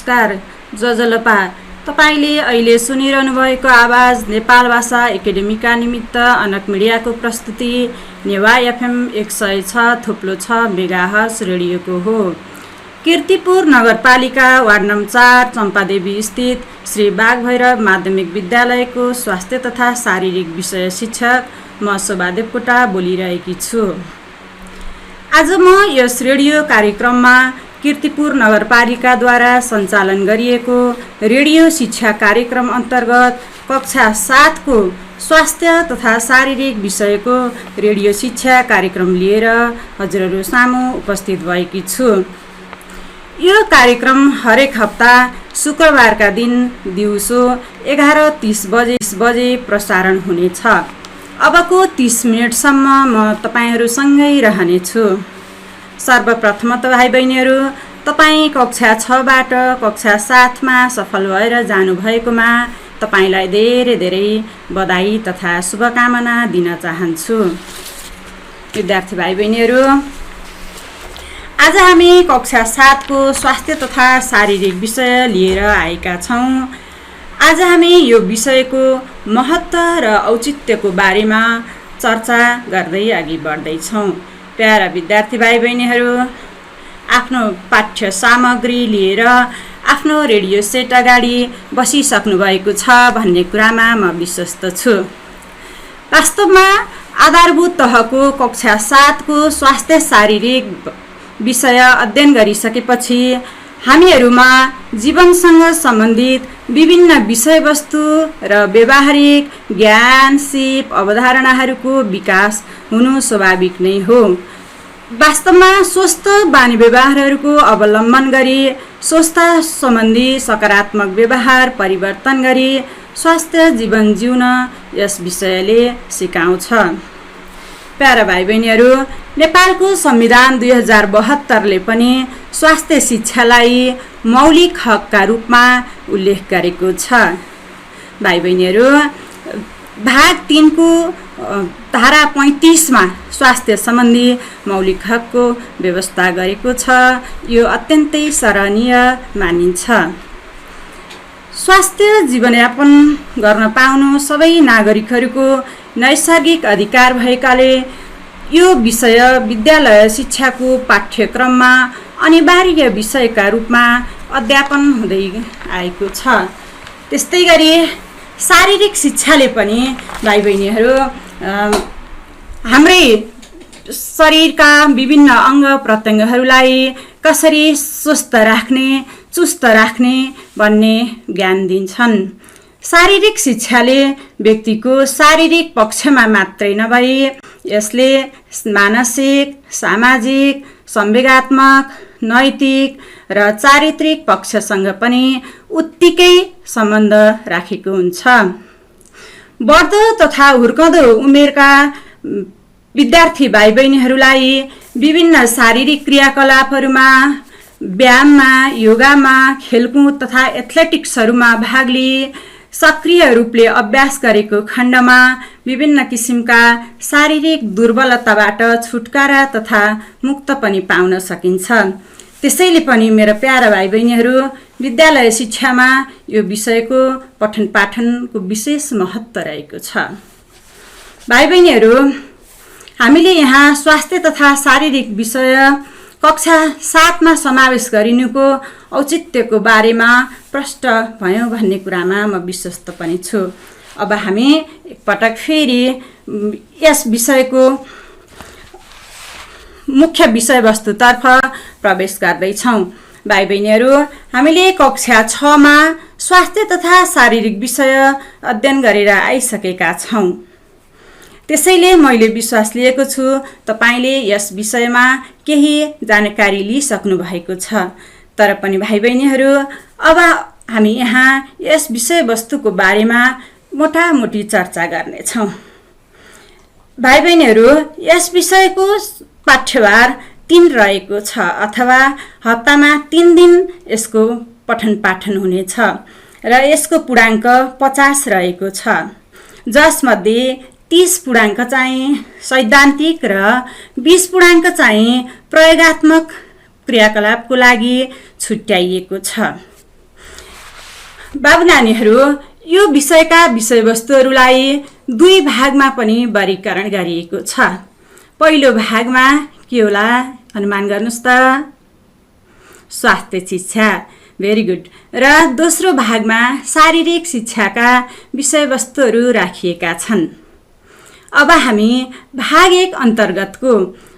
नमस्कार जजलपा। तपाईले अहिले सुनिरहनु भएको आवाज नेपाल भाषा एकाडेमीका निमित्त अनक मिडियाको प्रस्तुति नेवा एफएम 106.6 मेगाहर्ज रेडियोको हो। कीर्तिपुर नगरपालिका वार्ड नम्बर 4 चम्पादेवी स्थित श्री बागभैरव माध्यमिक विद्यालयको स्वास्थ्य तथा शारीरिक विषय शिक्षक म शोभा देवकोटा बोलिरहेकी छु। आज म यस रेडियो कार्यक्रममा कीर्तिपुर नगरपालिकाद्वारा सञ्चालन गरिएको रेडियो शिक्षा कार्यक्रम अन्तर्गत कक्षा 7 को स्वास्थ्य तथा शारीरिक विषयको रेडियो शिक्षा कार्यक्रम लिएर हजुरहरू सामु उपस्थित भएकी छु। यो कार्यक्रम हरेक हप्ता शुक्रबारका दिन दिउँसो 11:30 बजे प्रसारण हुनेछ। अबको 30 मिनेटसम्म म तपाईहरुसँगै रहनेछु। सर्वप्रथम त भाइ बहिनीहरू, तपाई कक्षा 6 बाट कक्षा 7 मा सफल भएर जानुभएकोमा तपाईलाई धेरै धेरै बधाई तथा शुभकामना दिन चाहन्छु। विद्यार्थी भाइ बहिनीहरू, आज हामी कक्षा 7 को स्वास्थ्य तथा शारीरिक विषय लिएर आएका छौं। आज हामी यो विषयको महत्त्व र औचित्यको बारेमा चर्चा गर्दै अघि बढ्दै छौं। प्यारा विद्यार्थी भाइ बहिनीहरू, आफ्नो पाठ्य सामग्री लिएर आफ्नो रेडियो सेट अगाडि बसिसक्नु भएको छ भन्ने कुरामा म विश्वस्त छु। वास्तवमा आधारभूत तहको कक्षा 7 को स्वास्थ्य शारीरिक विषय अध्ययन गरिसकेपछि हामीहरूमा जीवनसँग सम्बन्धित विभिन्न विषयवस्तु र व्यावहारिक ज्ञान सिप अवधारणाहरूको विकास हुनु स्वाभाविक नै हो। वास्तवमा स्वस्थ बानी व्यवहारहरूको अवलम्बन गरी स्वस्थ सम्बन्धी सकारात्मक व्यवहार परिवर्तन गरी स्वास्थ्य जीवन जिउन यस विषयले सिकाउँछ। प्यारा भाइ बहिनीहरू, नेपालको संविधान 2072 ले पनि स्वास्थ्य शिक्षालाई मौलिक हकका रूपमा उल्लेख गरेको छ। भाइ बहिनीहरू, भाग 3 को धारा 35 मा स्वास्थ्य सम्बन्धी मौलिक हकको व्यवस्था गरेको छ। यो अत्यन्तै सराहनीय मानिन्छ। स्वास्थ्य जीवनयापन गर्न पाउनु सबै नागरिकहरूको नैसर्गिक अधिकार भएकाले यो विषय विद्यालय शिक्षाको पाठ्यक्रममा अनिवार्य विषयका रूपमा अध्यापन हुँदै आएको छ। त्यस्तै गरी शारीरिक शिक्षाले पनि भाइ बहिनीहरू हाम्रै शरीरका विभिन्न अङ्ग प्रत्यङ्गहरूलाई कसरी स्वस्थ राख्ने चुस्त राख्ने भन्ने ज्ञान दिन्छन्। शारीरिक शिक्षाले व्यक्तिको शारीरिक पक्षमा मात्रै नभई यसले मानसिक, सामाजिक, संवेगात्मक, नैतिक र चारित्रिक पक्षसँग पनि उत्तिकै सम्बन्ध राखेको हुन्छ। बढ्दो तथा हुर्कँदो उमेरका विद्यार्थी भाइ बहिनीहरूलाई विभिन्न शारीरिक क्रियाकलापहरूमा, व्यायाममा, योगामा, खेलकुद तथा एथलेटिक्सहरूमा भाग लिई सक्रिय रूपले अभ्यास गरेको खण्डमा विभिन्न किसिमका शारीरिक दुर्बलताबाट छुटकारा तथा मुक्त पनि पाउन सकिन्छ। त्यसैले पनि मेरो प्यारा भाइ बहिनीहरू, विद्यालय शिक्षामा यो विषयको पठन पाठनको विशेष महत्त्व रहेको छ। भाइ बहिनीहरू, हामीले यहाँ स्वास्थ्य तथा शारीरिक विषय कक्षा 7 मा समावेश गरिनुको औचित्यको बारेमा प्रष्ट भयौँ भन्ने कुरामा म विश्वस्त पनि छु। अब हामी एकपटक फेरि यस विषयको मुख्य विषयवस्तुतर्फ प्रवेश गर्दैछौँ। भाइ बहिनीहरू, हामीले कक्षा 6 मा स्वास्थ्य तथा शारीरिक विषय अध्ययन गरेर आइसकेका छौँ। त्यसैले मैले विश्वास लिएको छु तपाईले यस विषयमा केही जानकारी लिइसक्नु भएको छ। तर पनि भाइ बहिनीहरू, अब हामी यहाँ यस विषयवस्तुको बारेमा मोटामोटी चर्चा गर्नेछौँ। भाइ बहिनीहरू, यस विषयको पाठ्यभार 3 रहेको छ अथवा हप्तामा 3 दिन यसको पठन पाठन हुनेछ र यसको पूर्णाङ्क 50 रहेको छ, जसमध्ये 30 पूर्णाङ्क चाहिँ सैद्धान्तिक र 20 पूर्णाङ्क चाहिँ प्रयोगात्मक क्रियाकलापको लागि छुट्याइएको छ। बाबु नानीहरू, यो विषयका विषयवस्तुहरूलाई 2 भागमा पनि वर्गीकरण गरिएको छ। पहिलो भागमा के होला अनुमान गर्नुस् त? स्वास्थ्य शिक्षा। Very good. र दोस्रो भागमा शारीरिक शिक्षाका विषयवस्तुहरू राखिएका छन्। अब हामी भाग 1 अन्तर्गतको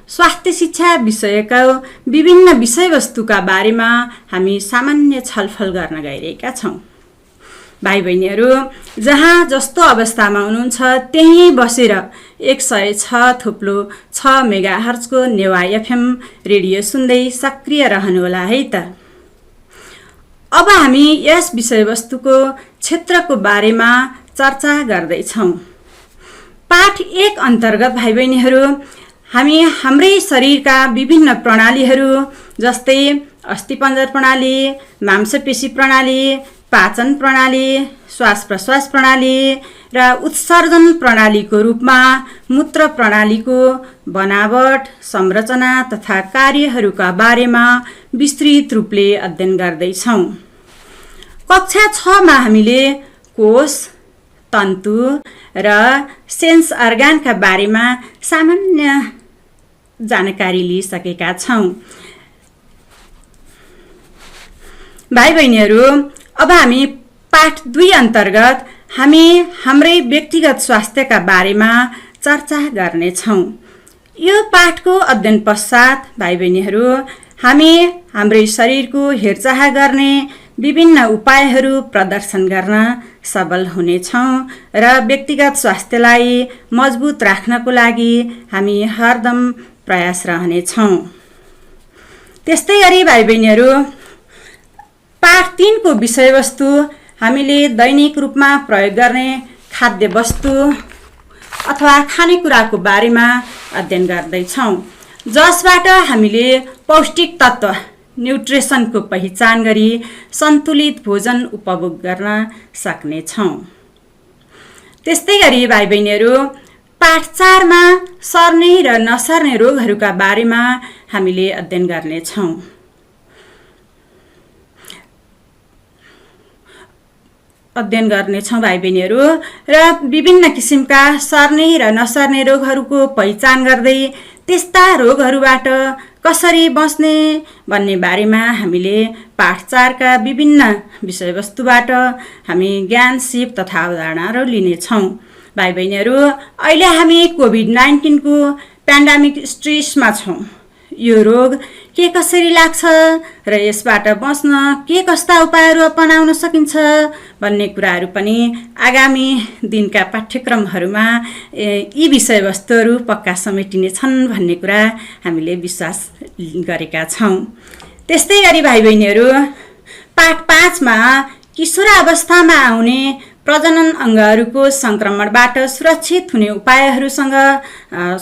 स्वास्थ्य शिक्षा विषयका विभिन्न विषयवस्तुका बारेमा हामी सामान्य छलफल गर्न गइरहेका छौँ। भाइ बहिनीहरू, जहाँ जस्तो अवस्थामा हुनुहुन्छ त्यहीँ बसेर 106.6 मेगाहर्जको नेवा एफएम रेडियो सुन्दै सक्रिय रहनुहोला है त। अब हामी यस विषयवस्तुको क्षेत्रको बारेमा चर्चा गर्दैछौँ। पाठ 1 अन्तर्गत भाइ बहिनीहरू, हामी हाम्रै शरीरका विभिन्न प्रणालीहरू जस्तै अस्थिपञ्जर प्रणाली, मांसपेशी प्रणाली, पाचन प्रणाली, श्वास प्रश्वास प्रणाली र उत्सर्जन प्रणालीको रूपमा मूत्र प्रणालीको बनावट, संरचना तथा कार्यहरूका बारेमा विस्तृत रूपले अध्ययन गर्दैछौँ। कक्षा 6 मा हामीले कोष, तन्तु र सेन्स अर्गानका बारेमा सामान्य जानकारी लिइसकेका छौँ। भाइ बहिनीहरू, अब हामी पाठ 2 अन्तर्गत हामी हाम्रै व्यक्तिगत स्वास्थ्यका बारेमा चर्चा गर्नेछौँ। यो पाठको अध्ययन पश्चात भाइ बहिनीहरू, हामी हाम्रै शरीरको हेरचाह गर्ने विभिन्न उपायहरू प्रदर्शन गर्न सबल हुनेछौँ र व्यक्तिगत स्वास्थ्यलाई मजबुत राख्नको लागि हामी हरदम प्रयास रहनेछौँ। त्यस्तै गरी भाइ बहिनीहरू, पाठ 3 को विषयवस्तु हामीले दैनिक रूपमा प्रयोग गर्ने खाद्य वस्तु अथवा खानेकुराको बारेमा अध्ययन गर्दैछौँ, जसबाट हामीले पौष्टिक तत्त्व न्युट्रिसनको पहिचान गरी सन्तुलित भोजन उपभोग गर्न सक्नेछौँ। त्यस्तै गरी भाइ बहिनीहरू, पाठ 4 मा सर्ने र नसर्ने रोगहरूका बारेमा हामीले अध्ययन गर्नेछौँ। भाइ बहिनीहरू, र विभिन्न किसिमका सर्ने र नसर्ने रोगहरूको पहिचान गर्दै त्यस्ता रोगहरूबाट कसरी बच्ने भन्ने बारेमा हामीले पाठ 4 का विभिन्न विषयवस्तुबाट हामी ज्ञान, सिप तथा अवधारणाहरू लिनेछौँ। भाइ बहिनीहरू, अहिले हामी कोभिड-19 को पेन्डेमिक स्ट्रेसमा छौँ। यो रोग के कसरी लाग्छ र यसबाट बच्न के कस्ता उपायहरू अपनाउन सकिन्छ भन्ने कुराहरू पनि आगामी दिनका पाठ्यक्रमहरूमा यी विषयवस्तुहरू पक्का समेटिनेछन् भन्ने कुरा हामीले विश्वास गरेका छौँ। त्यस्तै गरी भाइ बहिनीहरू, पाठ 5 मा किशोरावस्थामा आउने प्रजनन अङ्गहरूको सङ्क्रमणबाट सुरक्षित हुने उपायहरूसँग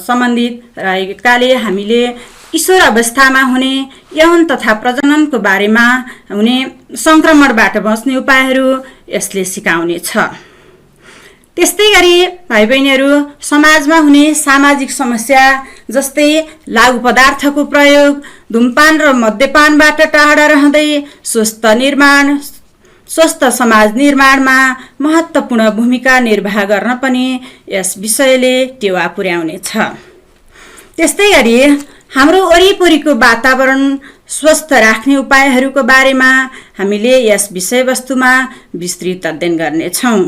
सम्बन्धित रहेकाले हामीले किशोर अवस्थामा हुने यौन तथा प्रजननको बारेमा हुने सङ्क्रमणबाट बच्ने उपायहरू यसले सिकाउनेछ। त्यस्तै गरी भाइ बहिनीहरू, समाजमा हुने सामाजिक समस्या जस्तै लागु पदार्थको प्रयोग, धुमपान र मद्यपानबाट टाढा रहँदै स्वस्थ समाज निर्माणमा महत्त्वपूर्ण भूमिका निर्वाह गर्न पनि यस विषयले टेवा पुर्याउनेछ। त्यस्तै गरी हाम्रो वरिपरिको वातावरण स्वस्थ राख्ने उपायहरूको बारेमा हामीले यस विषयवस्तुमा विस्तृत अध्ययन गर्नेछौँ।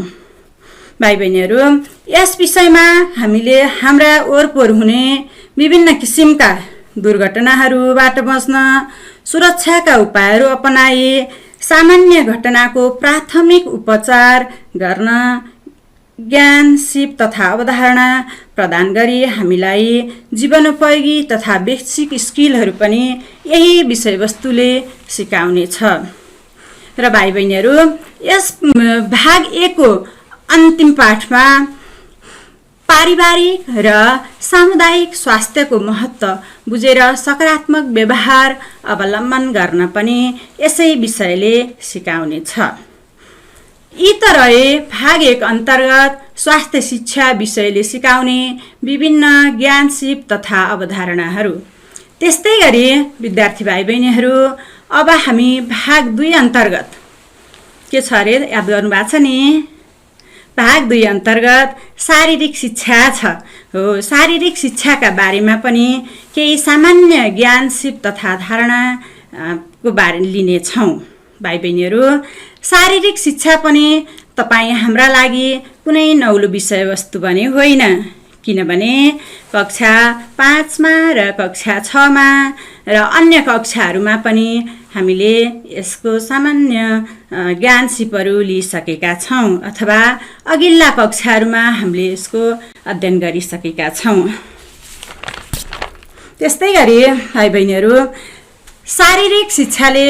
भाइ बहिनीहरू, यस विषयमा हामीले हाम्रा वरपर हुने विभिन्न किसिमका दुर्घटनाहरूबाट बच्न सुरक्षाका उपायहरू अपनाई सामान्य घटनाको प्राथमिक उपचार गर्न ज्ञान, सिप तथा अवधारणा प्रदान गरी हामीलाई जीवनोपयोगी तथा बेसिक स्किलहरू पनि यही विषयवस्तुले सिकाउनेछ। र भाइ बहिनीहरू, यस भाग 1 को अन्तिम पाठमा पारिवारिक र सामुदायिक स्वास्थ्यको महत्त्व बुझेर सकारात्मक व्यवहार अवलम्बन गर्न पनि यसै विषयले सिकाउनेछ। यी त रहे भाग 1 अन्तर्गत स्वास्थ्य शिक्षा विषयले सिकाउने विभिन्न ज्ञान, सिप तथा अवधारणाहरू। त्यस्तै गरी विद्यार्थी भाइ बहिनीहरू, अब हामी भाग 2 अन्तर्गत के छ अरे याद गर्नुभएको छ नि? भाग 2 अन्तर्गत शारीरिक शिक्षा छ। हो, शारीरिक शिक्षाका बारेमा पनि केही सामान्य ज्ञान सिप तथा धारणा को बारे लिनेछौँ। भाइ बहिनीहरू, शारीरिक शिक्षा पनि तपाईँ हाम्रा लागि कुनै नौलो विषयवस्तु भने होइन, किनभने कक्षा 5 मा र कक्षा 6 मा र अन्य कक्षाहरूमा पनि हामीले यसको सामान्य ज्ञान सिपहरू लिइसकेका छौँ अथवा अघिल्ला कक्षाहरूमा हामीले यसको अध्ययन गरिसकेका छौँ। त्यस्तै गरी भाइ बहिनीहरू, शारीरिक शिक्षाले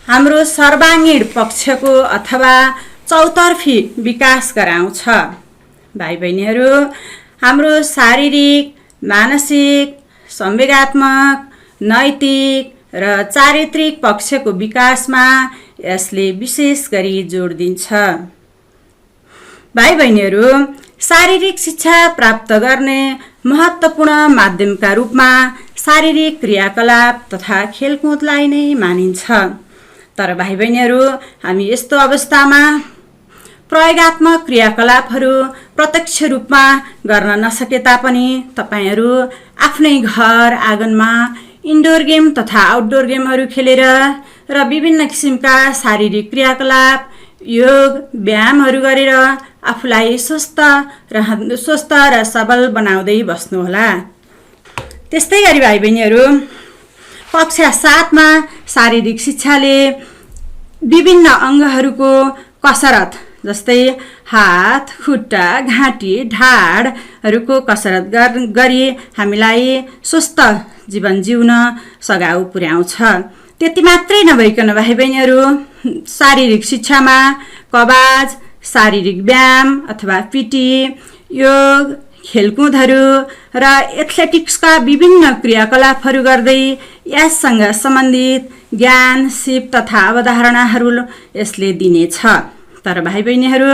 हाम्रो सर्वाङ्गीण पक्षको अथवा चौतर्फी विकास गराउँछ। भाइ बहिनीहरू, हाम्रो शारीरिक, मानसिक, संवेगात्मक, नैतिक र चारित्रिक पक्षको विकासमा यसले विशेष गरी जोड दिन्छ। भाइ बहिनीहरू, शारीरिक शिक्षा प्राप्त गर्ने महत्त्वपूर्ण माध्यमका रूपमा शारीरिक क्रियाकलाप तथा खेलकुदलाई नै मानिन्छ। तर भाइ बहिनीहरू, हामी यस्तो अवस्थामा प्रयोगात्मक क्रियाकलापहरू प्रत्यक्ष रूपमा गर्न नसके तापनि तपाईहरू आफ्नै घर आँगनमा इन्डोर गेम तथा आउटडोर गेमहरू खेलेर र विभिन्न किसिमका शारीरिक क्रियाकलाप, योग, व्यायामहरू गरेर आफूलाई स्वस्थ र सबल बनाउँदै बस्नुहोला। त्यस्तै गरी भाइ बहिनीहरू, कक्षा 7 मा शारीरिक शिक्षाले विभिन्न अङ्गहरूको कसरत जस्तै हात, खुट्टा, घाँटी, ढाडहरूको कसरत गरी हामीलाई स्वस्थ जीवन जिउन सघाउ पुर्याउँछ। त्यति मात्रै नभइकन भाइ बहिनीहरू, शारीरिक शिक्षामा कवाज, शारीरिक व्यायाम अथवा पिटी, योग, खेलकुदहरू र एथलेटिक्सका विभिन्न क्रियाकलापहरू गर्दै यससँग सम्बन्धित ज्ञान, सिप तथा अवधारणाहरू यसले दिनेछ। तर भाइ बहिनीहरू,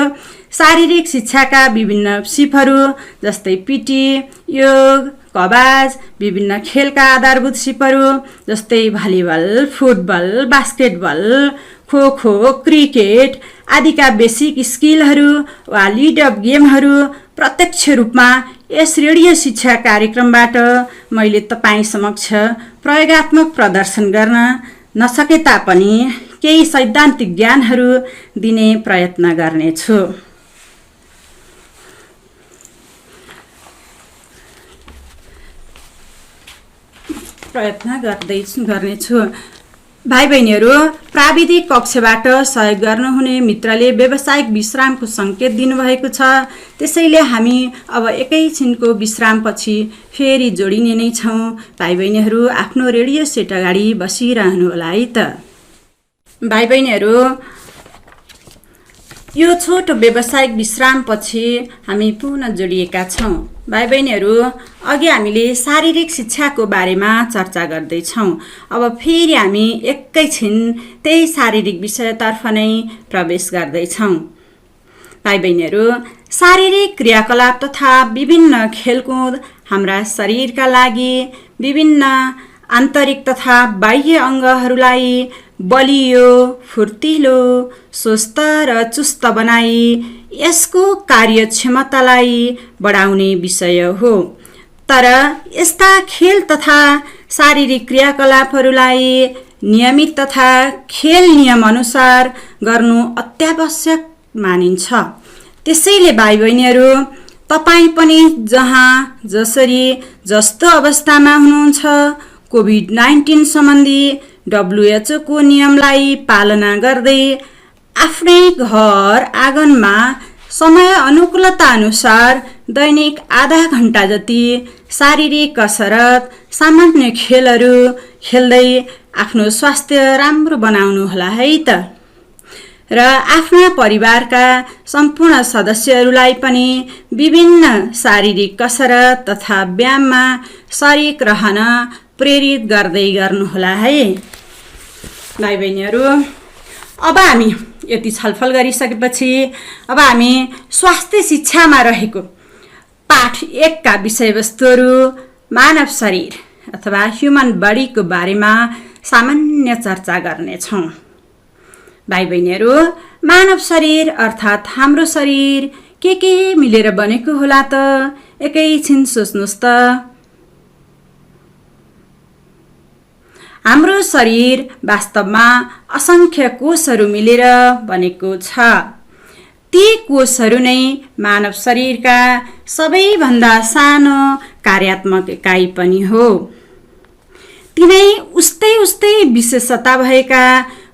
शारीरिक शिक्षाका विभिन्न सिपहरू जस्तै पिटी, योग, कवाज, विभिन्न खेलका आधारभूत सिपहरू जस्तै volleyball, football, basketball, kho-kho, cricket आदिका बेसिक स्किलहरू वा लिड अप गेमहरू प्रत्यक्ष रूपमा यस रेडियो शिक्षा कार्यक्रमबाट मैले तपाईँ समक्ष प्रयोगात्मक प्रदर्शन गर्न नसके तापनि केही सैद्धान्तिक ज्ञानहरू दिने प्रयत्न गर्नेछु। भाइ बहिनीहरू, प्राविधिक कक्षबाट सहयोग गर्नुहुने मित्रले व्यावसायिक विश्रामको सङ्केत दिनुभएको छ। त्यसैले हामी अब एकैछिनको विश्रामपछि फेरि जोडिने नै छौँ। भाइ बहिनीहरू, आफ्नो रेडियो सेट अगाडि बसिरहनु होला है त। भाइ बहिनीहरू, यो छोटो व्यावसायिक विश्रामपछि हामी पुनः जोडिएका छौँ। भाइ बहिनीहरू, अघि हामीले शारीरिक शिक्षाको बारेमा चर्चा गर्दैछौँ। अब फेरि हामी एकैछिन त्यही शारीरिक विषयतर्फ नै प्रवेश गर्दैछौँ। भाइ बहिनीहरू, शारीरिक क्रियाकलाप तथा विभिन्न खेलकुद हाम्रा शरीरका लागि विभिन्न आन्तरिक तथा बाह्य अङ्गहरूलाई बलियो, फुर्तिलो, स्वस्थ र चुस्त बनाई यसको कार्यक्षमतालाई बढाउने विषय हो। तर यस्ता खेल तथा शारीरिक क्रियाकलापहरूलाई नियमित तथा खेल नियमअनुसार गर्नु अत्यावश्यक मानिन्छ। त्यसैले भाइ बहिनीहरू, तपाईँ पनि जहाँ जसरी जस्तो अवस्थामा हुनुहुन्छ, कोभिड-19 सम्बन्धी WHO को नियमलाई पालना गर्दै आफ्नै घर आँगनमा समय अनुकूलता अनुसार दैनिक आधा घण्टा जति शारीरिक कसरत, सामान्य खेलहरू खेल्दै आफ्नो स्वास्थ्य राम्रो बनाउनु होला है त। र आफ्ना परिवारका सम्पूर्ण सदस्यहरूलाई पनि विभिन्न शारीरिक कसरत तथा व्यायाममा शरीक रहन प्रेरित गर्दै गर्नुहोला है। भाइ बहिनीहरू, अब हामी यति छलफल गरिसकेपछि अब हामी स्वास्थ्य शिक्षामा रहेको पाठ 1 का विषयवस्तुहरू मानव शरीर अथवा ह्युमन बडीको बारेमा सामान्य चर्चा गर्नेछौँ। भाइ बहिनीहरू, मानव शरीर अर्थात् हाम्रो शरीर के मिलेर बनेको होला त? एकैछिन सोच्नुहोस् त। हाम्रो शरीर वास्तवमा असंख्य कोषहरू मिलेर बनेको छ। ती कोषहरू नै मानव शरीरका सबैभन्दा सानो कार्यात्मक इकाइ पनि हो। तिनै उस्तै विशेषता भएका,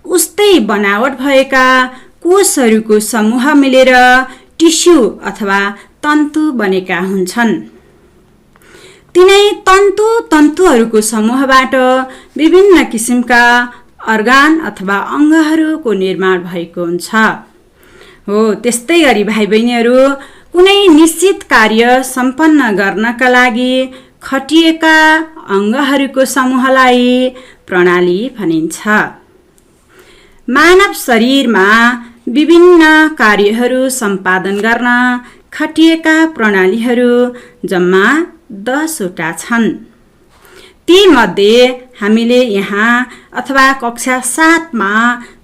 उस्तै बनावट भएका कोषहरूको समूह मिलेर टिस्यु अथवा तन्तु बनेका हुन्छन्। तिनै तन्तुहरूको समूहबाट विभिन्न किसिमका अर्गान अथवा अङ्गहरूको निर्माण भएको हुन्छ। हो, त्यस्तै गरी भाइ बहिनीहरू, कुनै निश्चित कार्य सम्पन्न गर्नका लागि खटिएका अङ्गहरूको समूहलाई प्रणाली भनिन्छ। मानव शरीरमा विभिन्न कार्यहरू सम्पादन गर्न खटिएका प्रणालीहरू जम्मा 10 वटा छन्। ती मध्ये हामीले यहाँ अथवा कक्षा 7 मा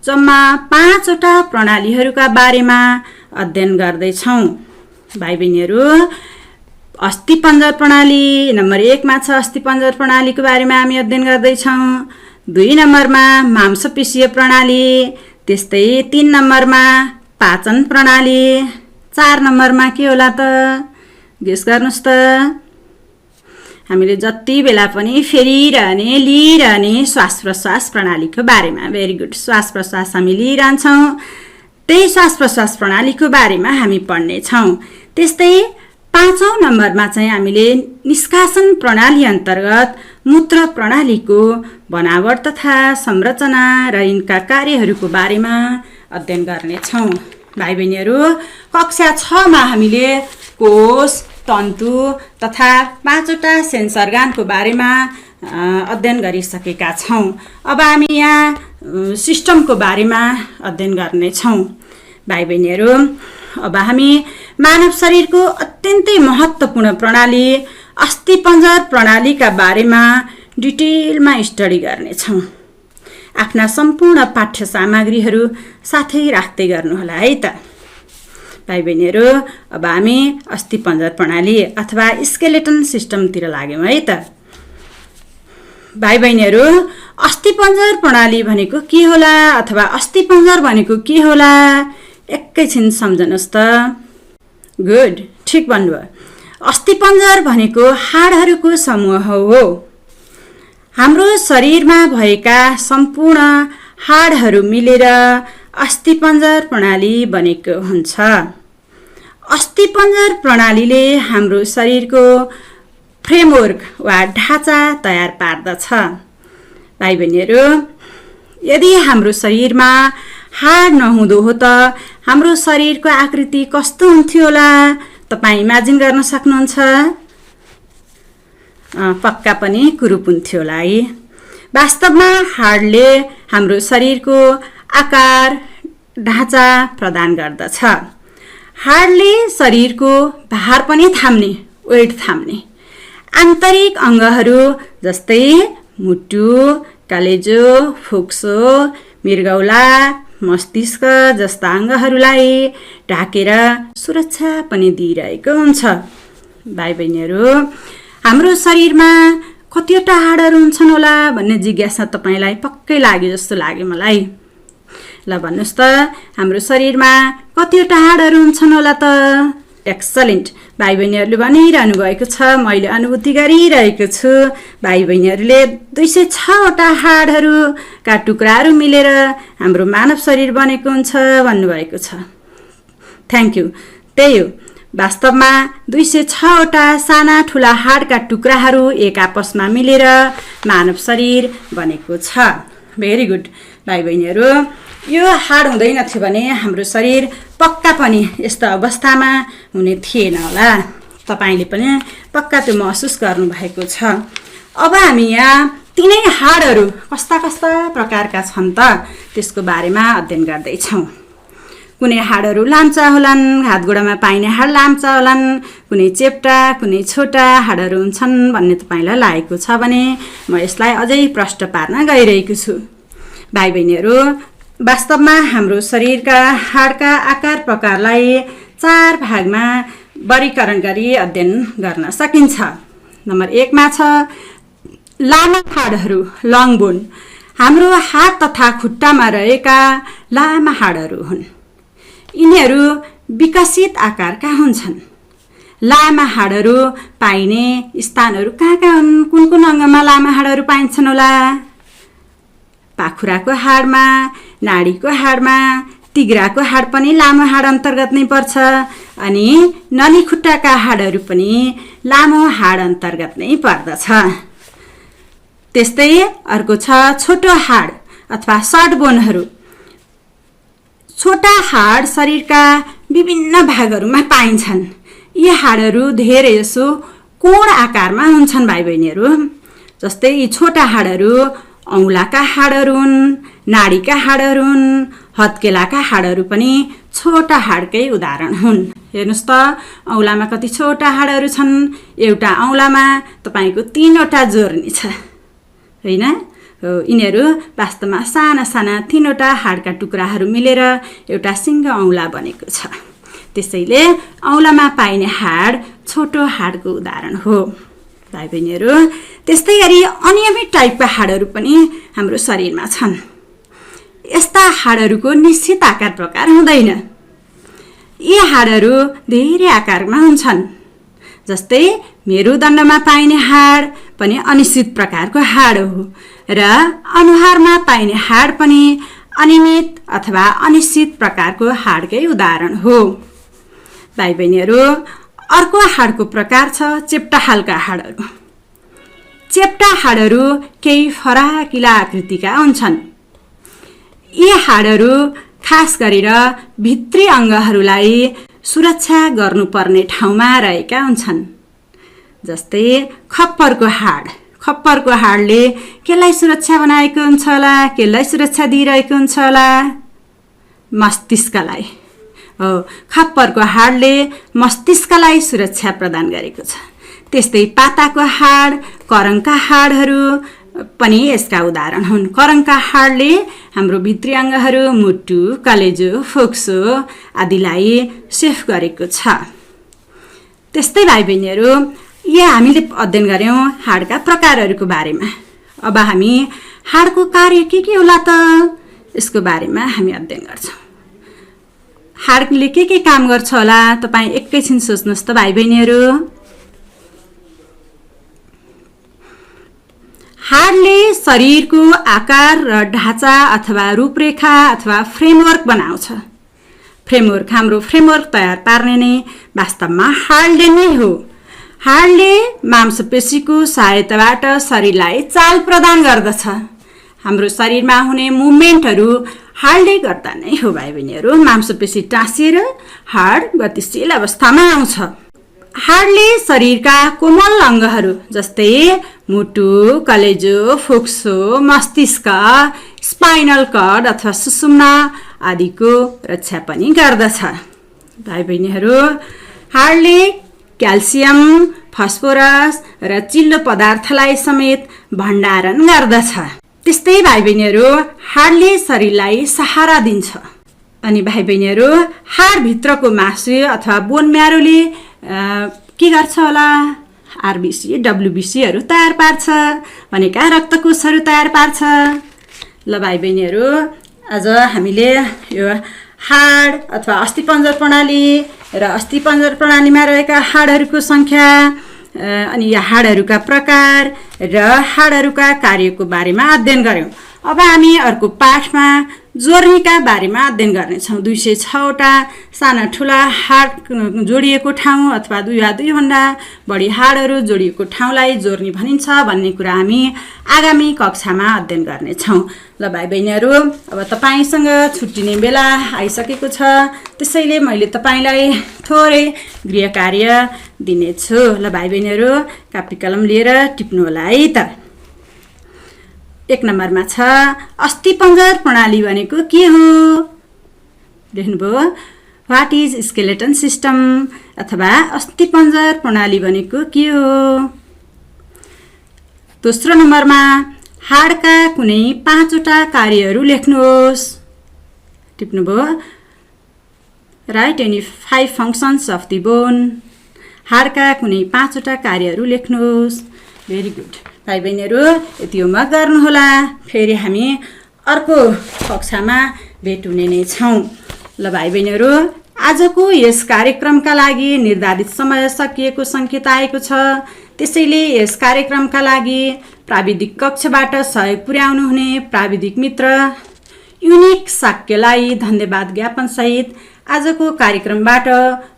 जम्मा 5 वटा प्रणालीहरूका बारेमा अध्ययन गर्दैछौँ। भाइ बहिनीहरू, अस्थिपञ्जर प्रणाली नम्बर 1 मा छ। अस्थिपञ्जर प्रणालीको बारेमा हामी अध्ययन गर्दैछौँ। 2 नम्बरमा मांसपेशीय प्रणाली, त्यस्तै 3 नम्बरमा पाचन प्रणाली, 4 नम्बरमा के होला त? गेस गर्नुहोस् त। हामीले जति बेला पनि फेरिरहने लिइरहने श्वास प्रश्वास प्रणालीको बारेमा। भेरी गुड, श्वास प्रश्वास हामी लिइरहन्छौँ, त्यही श्वास प्रश्वास प्रणालीको बारेमा हामी पढ्नेछौँ। त्यस्तै 5औं नम्बरमा चाहिँ हामीले निष्कासन प्रणाली अन्तर्गत मूत्र प्रणालीको बनावट तथा संरचना र यिनका कार्यहरूको बारेमा अध्ययन गर्नेछौँ। भाइ बहिनीहरू, कक्षा 6 मा हामीले कोष, तन्तु तथा 5 वटा सेन्स अर्गानको बारेमा अध्ययन गरिसकेका छौँ। अब हामी यहाँ सिस्टमको बारेमा अध्ययन गर्नेछौँ। भाइ बहिनीहरू, अब हामी मानव शरीरको अत्यन्तै महत्त्वपूर्ण प्रणाली अस्थिपञ्जर प्रणालीका बारेमा डिटेलमा स्टडी गर्नेछौँ। आफ्ना सम्पूर्ण पाठ्य सामग्रीहरू साथै राख्दै गर्नुहोला है त। भाइ बहिनीहरू, अब हामी अस्थिपञ्जर प्रणाली अथवा स्केलेटन सिस्टमतिर लाग्यौँ है त। भाइ बहिनीहरू, अस्थिपञ्जर प्रणाली भनेको के होला अथवा अस्थिपञ्जर भनेको के होला? एकैछिन सम्झनुहोस् त। गुड, ठिक भन्नुभयो। अस्थिपञ्जर भनेको हाडहरूको समूह हो। हाम्रो शरीरमा भएका सम्पूर्ण हाडहरू मिलेर अस्थिपञ्जर प्रणाली बनेको हुन्छ। अस्थिपञ्जर प्रणालीले हाम्रो शरीरको फ्रेमवर्क वा ढाँचा तयार पार्दछ। भाइ बहिनीहरू, यदि हाम्रो शरीरमा हाड नहुँदो हो त हाम्रो शरीरको आकृति कस्तो हुन्थ्यो होला? तपाईँ इमेजिन गर्न सक्नुहुन्छ? पक्का पनि कुरूप हुन्थ्यो होला है। वास्तवमा हाडले हाम्रो शरीरको आकार, ढाँचा प्रदान गर्दछ। हाडले शरीरको भार पनि थाम्ने, वेट थाम्ने। आन्तरिक अङ्गहरू जस्तै मुटु, कलेजो, फोक्सो, मृगौला, मस्तिष्क जस्ता अङ्गहरूलाई ढाकेर सुरक्षा पनि दिइरहेको हुन्छ। भाइ बहिनीहरू, हाम्रो शरीरमा कतिवटा हाडहरू हुन्छन् होला भन्ने जिज्ञासा तपाईँलाई पक्कै लाग्यो जस्तो लाग्यो मलाई। ल भन्नुहोस् त, हाम्रो शरीरमा कतिवटा हाडहरू हुन्छन् होला त? एक्सलेन्ट, भाइ बहिनीहरूले भनिरहनु भएको छ, मैले अनुभूति गरिरहेको छु। भाइ बहिनीहरूले 206 वटा हाडहरूका टुक्राहरू मिलेर हाम्रो मानव शरीर बनेको हुन्छ भन्नुभएको छ। Thank you. त्यही हो, वास्तवमा 206 वटा साना ठुला हाडका टुक्राहरू एक आपसमा मिलेर मानव शरीर बनेको छ। Very good. भाइ बहिनीहरू, यो हाड हुँदैन थियो भने हाम्रो शरीर पक्का पनि यस्तो अवस्थामा हुने थिएन होला। तपाईँले पनि पक्का त्यो महसुस गर्नुभएको छ। अब हामी यहाँ तिनै हाडहरू कस्ता कस्ता प्रकारका छन् त त्यसको बारेमा अध्ययन गर्दैछौँ। कुनै हाडहरू लाम्चा होलान्, हातगोडामा पाइने हाड लाम्चा होलान्, कुनै चेप्टा, कुनै छोटा हाडहरू हुन्छन् भन्ने तपाईँलाई लागेको छ भने म यसलाई अझै प्रष्ट पार्न गइरहेको छु। भाइ बहिनीहरू, वास्तवमा हाम्रो शरीरका हाडका आकार प्रकारलाई 4 भागमा वर्गीकरण गरी अध्ययन गर्न सकिन्छ। नम्बर 1 मा छ लामा हाडहरू, लङ बोन। हाम्रो हात तथा खुट्टामा रहेका लामा हाडहरू हुन्। यिनीहरू विकसित आकारका हुन्छन्। लामा हाडहरू पाइने स्थानहरू कहाँ हुन्? कुन कुन अङ्गमा लामा हाडहरू पाइन्छन् होला? पाखुराको हाडमा, नाडीको हाडमा, तिघ्राको हाड पनि लामो हाड अन्तर्गत नै पर्छ, अनि नली खुट्टाका हाडहरू पनि लामो हाड अन्तर्गत नै पर्दछ। त्यस्तै अर्को छ छोटो हाड अथवा सर्ट बोनहरू। छोटा हाड शरीरका विभिन्न भागहरूमा पाइन्छन्। यी हाडहरू धेरै जसो कोण आकारमा हुन्छन् भाइ बहिनीहरू। जस्तै यी छोटा हाडहरू औँलाका हाडहरू हुन्, नाडीका हाडहरू हुन्, हत्केलाका हाडहरू पनि छोटा हाडकै उदाहरण हुन्। हेर्नुहोस् त, औँलामा कति छोटा हाडहरू छन्। एउटा औँलामा तपाईँको 3वटा जोर्नी छ, होइन? यिनीहरू वास्तवमा साना साना 3वटा हाडका टुक्राहरू मिलेर एउटा सिङ्गो औँला बनेको छ। त्यसैले औँलामा पाइने हाड छोटो हाडको उदाहरण हो भाइ बहिनीहरू। त्यस्तै गरी अनियमित टाइपका हाडहरू पनि हाम्रो शरीरमा छन्। यस्ता हाडहरूको निश्चित आकार प्रकार हुँदैन। यी हाडहरू धेरै आकारमा हुन्छन्। जस्तै मेरुदण्डमा पाइने हाड पनि अनिश्चित प्रकारको हाड हो र अनुहारमा पाइने हाड पनि अनियमित अथवा अनिश्चित प्रकारको हाडकै उदाहरण हो भाइ बहिनीहरू। अर्को हाडको प्रकार छ चेप्टा खालका हाडहरू। चेप्टा हाडहरू केही फराकिला आकृतिका हुन्छन्। यी हाडहरू खास गरेर भित्री अङ्गहरूलाई सुरक्षा गर्नुपर्ने ठाउँमा रहेका हुन्छन्। जस्तै खप्परको हाड। खप्परको हाडले केलाई सुरक्षा बनाएको हुन्छ होला? केलाई सुरक्षा दिइरहेको हुन्छ होला? मस्तिष्कलाई हो। खप्परको हाडले मस्तिष्कलाई सुरक्षा प्रदान गरेको छ। त्यस्तै पाताको हाड, करङका हाडहरू पनि यसका उदाहरण हुन्। करङका हाडले हाम्रो भित्री अङ्गहरू मुटु, कलेजो, फोक्सो आदिलाई सेफ गरेको छ। त्यस्तै भाइ बहिनीहरू, यहाँ हामीले अध्ययन गऱ्यौँ हाडका प्रकारहरूको बारेमा। अब हामी हाडको कार्य के होला त यसको बारेमा हामी अध्ययन गर्छौँ। हाडले के काम गर्छ होला? तपाईँ एकैछिन सोच्नुहोस् त भाइ बहिनीहरू। हाडले शरीरको आकार र ढाँचा अथवा रूपरेखा अथवा फ्रेमवर्क बनाउँछ। फ्रेमवर्क, हाम्रो फ्रेमवर्क तयार पार्ने नै वास्तवमा हाडले नै हो। हाडले मांसपेशीको सहायताबाट शरीरलाई चाल प्रदान गर्दछ। हाम्रो शरीरमा हुने मुभमेन्टहरू हाडले गर्दा नै हो भाइ बहिनीहरू। मांसपेशी टाँसिएर हाड गतिशील अवस्थामा आउँछ। हाडले शरीरका कोमल अङ्गहरू जस्तै मुटु, कलेजो, फोक्सो, मस्तिष्क, स्पाइनल कर्ड अथवा सुषुम्ना आदिको रक्षा पनि गर्दछ भाइ बहिनीहरू। हाडले क्याल्सियम, फस्फोरस र चिल्लो पदार्थलाई समेत भण्डारण गर्दछ। त्यस्तै भाइ बहिनीहरू, हाडले शरीरलाई सहारा दिन्छ। अनि भाइ बहिनीहरू, हाडभित्रको मासु अथवा बोन म्यारोले के गर्छ होला? आरबिसी, डब्लुबिसीहरू तयार पार्छ, भनेका रक्तकोषहरू तयार पार्छ। ल भाइ बहिनीहरू, आज हामीले यो हाड अथवा अस्थिपञ्जर प्रणाली र अस्थिपञ्जर प्रणालीमा रहेका हाडहरूको सङ्ख्या, अनि हाडहरूका प्रकार र हाडहरूका कार्यको बारेमा अध्ययन गऱ्यौँ। अब हामी अर्को पाठमा जोर्नीका बारेमा अध्ययन गर्नेछौँ। 206वटा साना ठुला हाड जोडिएको ठाउँ अथवा 2 वा 2 भन्दा बढी हाडहरू जोडिएको ठाउँलाई जोर्नी भनिन्छ भन्ने कुरा हामी आगामी कक्षामा अध्ययन गर्नेछौँ। ल भाइ बहिनीहरू, अब तपाईँसँग छुट्टिने बेला आइसकेको छ। त्यसैले मैले तपाईँलाई थोरै गृह कार्य दिनेछु। ल भाइ बहिनीहरू, कापी कलम लिएर टिप्नु होला है त। 1 नम्बरमा छ अस्थिपञ्जर प्रणाली भनेको के हो? लेख्नुभयो, व्हाट इज स्केलेटन सिस्टम अथवा अस्थिपञ्जर प्रणाली भनेको के हो? दोस्रो नम्बरमा हाडका कुनै 5वटा कार्यहरू लेख्नुहोस्। टिप्नुभयो। Write any 5 functions of the bone. हाडका कुनै 5वटा कार्यहरू लेख्नुहोस्। भेरी गुड भाइ बहिनीहरू, यति होमवर्क गर्नुहोला। फेरि हामी अर्को कक्षामा भेट हुने नै छौँ। ल भाइ बहिनीहरू, आजको यस कार्यक्रमका लागि निर्धारित समय सकिएको सङ्केत आएको छ। त्यसैले यस कार्यक्रमका लागि प्राविधिक कक्षबाट सहयोग पुर्याउनु हुने प्राविधिक मित्र युनिक साक्यलाई धन्यवाद ज्ञापन सहित आजको कार्यक्रमबाट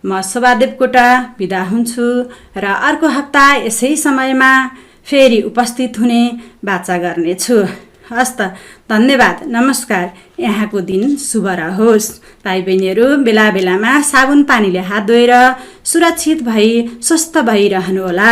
म शोभा देवकोटा बिदा हुन्छु र अर्को हप्ता यसै समयमा फेरि उपस्थित हुने बाचा गर्नेछु। हस् त, धन्यवाद, नमस्कार। यहाँको दिन शुभ रहोस्। भाइ बहिनीहरू, बेला बेलामा साबुन पानीले हात धोएर सुरक्षित भई स्वस्थ भइरहनुहोला।